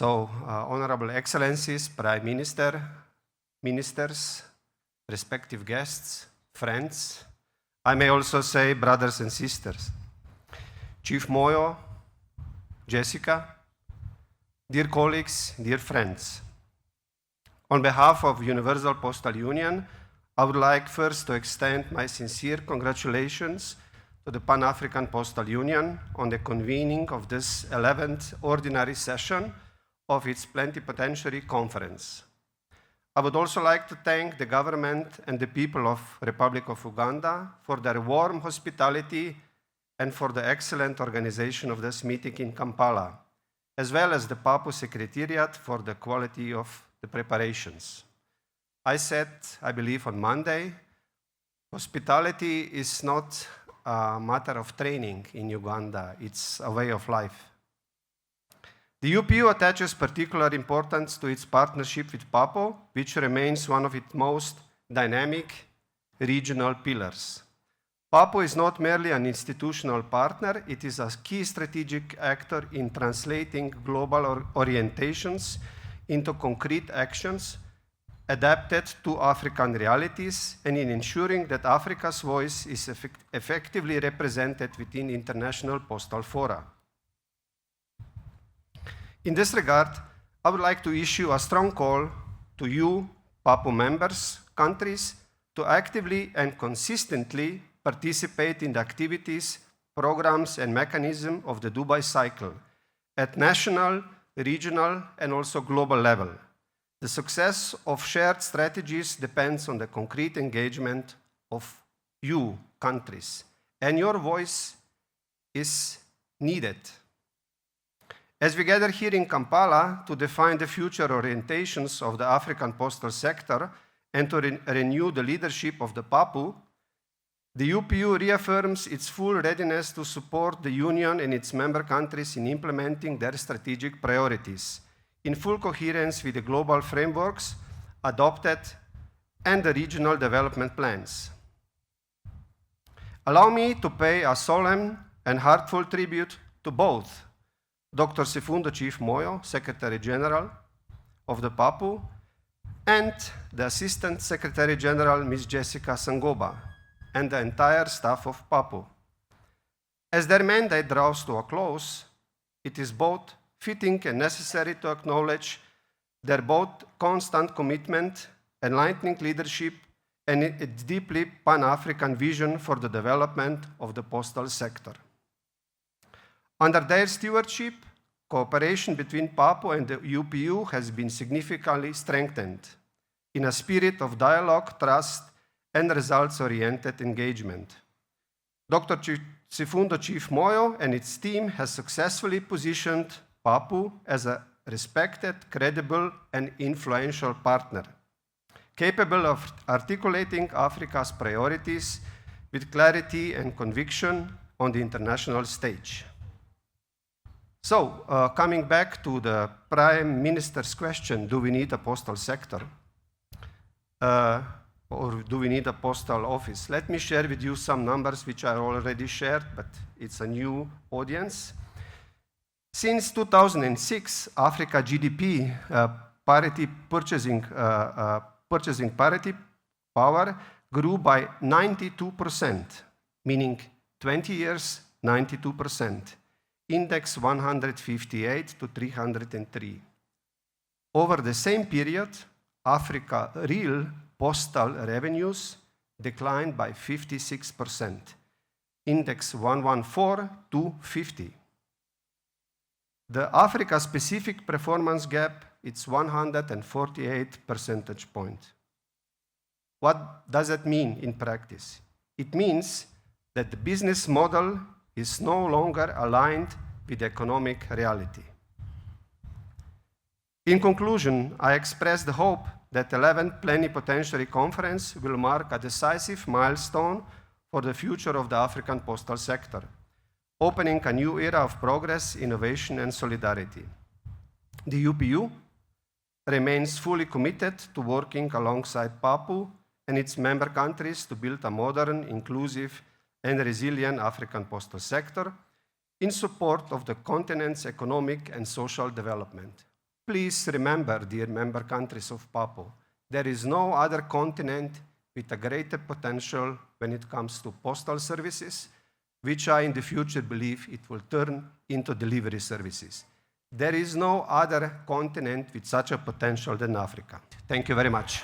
Honorable Excellencies, Prime Minister, Ministers, respective guests, friends, I may also say brothers and sisters, Chief Moyo, Jessica, dear colleagues, dear friends. On behalf of Universal Postal Union, I would like first to extend my sincere congratulations to the Pan-African Postal Union on the convening of this 11th ordinary session of its plenipotentiary conference. I would also like to thank the government and the people of Republic of Uganda for their warm hospitality and for the excellent organization of this meeting in Kampala, as well as the PAPU Secretariat for the quality of the preparations. I said, I believe on Monday, hospitality is not a matter of training in Uganda, it's a way of life. The UPU attaches particular importance to its partnership with PAPU, which remains one of its most dynamic regional pillars. PAPU is not merely an institutional partner, it is a key strategic actor in translating global orientations into concrete actions adapted to African realities and in ensuring that Africa's voice is effectively represented within international postal fora. In this regard, I would like to issue a strong call to you, PAPU members, countries, to actively and consistently participate in the activities, programs, and mechanisms of the Dubai Cycle at national, regional, and also global level. The success of shared strategies depends on the concrete engagement of you, countries, and your voice is needed. As we gather here in Kampala to define the future orientations of the African postal sector and to renew the leadership of the PAPU, the UPU reaffirms its full readiness to support the Union and its member countries in implementing their strategic priorities, in full coherence with the global frameworks adopted and the regional development plans. Allow me to pay a solemn and heartfelt tribute to both Dr. Sifundo Chief Moyo, Secretary General of the PAPU, and the Assistant Secretary General, Ms. Jessica Sangoba, and the entire staff of PAPU. As their mandate draws to a close, it is both fitting and necessary to acknowledge their both constant commitment, enlightening leadership, and its deeply Pan-African vision for the development of the postal sector. Under their stewardship, cooperation between PAPU and the UPU has been significantly strengthened in a spirit of dialogue, trust, and results-oriented engagement. Dr. Sifundo Chief Moyo and its team has successfully positioned PAPU as a respected, credible, and influential partner, capable of articulating Africa's priorities with clarity and conviction on the international stage. So, coming back to the Prime Minister's question, do we need a postal sector? Or do we need a postal office? Let me share with you some numbers which I already shared, but it's a new audience. Since 2006, Africa GDP parity purchasing parity power grew by 92%, meaning 20 years, 92%. Index 158 to 303. Over the same period, Africa real postal revenues declined by 56%. Index 114 to 50. The Africa-specific performance gap is 148 percentage points. What does that mean in practice? It means that the business model is no longer aligned with economic reality. In conclusion, I express the hope that the 11th Plenipotentiary Conference will mark a decisive milestone for the future of the African postal sector, opening a new era of progress, innovation, and solidarity. The UPU remains fully committed to working alongside PAPU and its member countries to build a modern, inclusive, and resilient African postal sector in support of the continent's economic and social development. Please remember, dear member countries of PAPO, there is no other continent with a greater potential when it comes to postal services, which I in the future believe it will turn into delivery services. There is no other continent with such a potential than Africa. Thank you very much.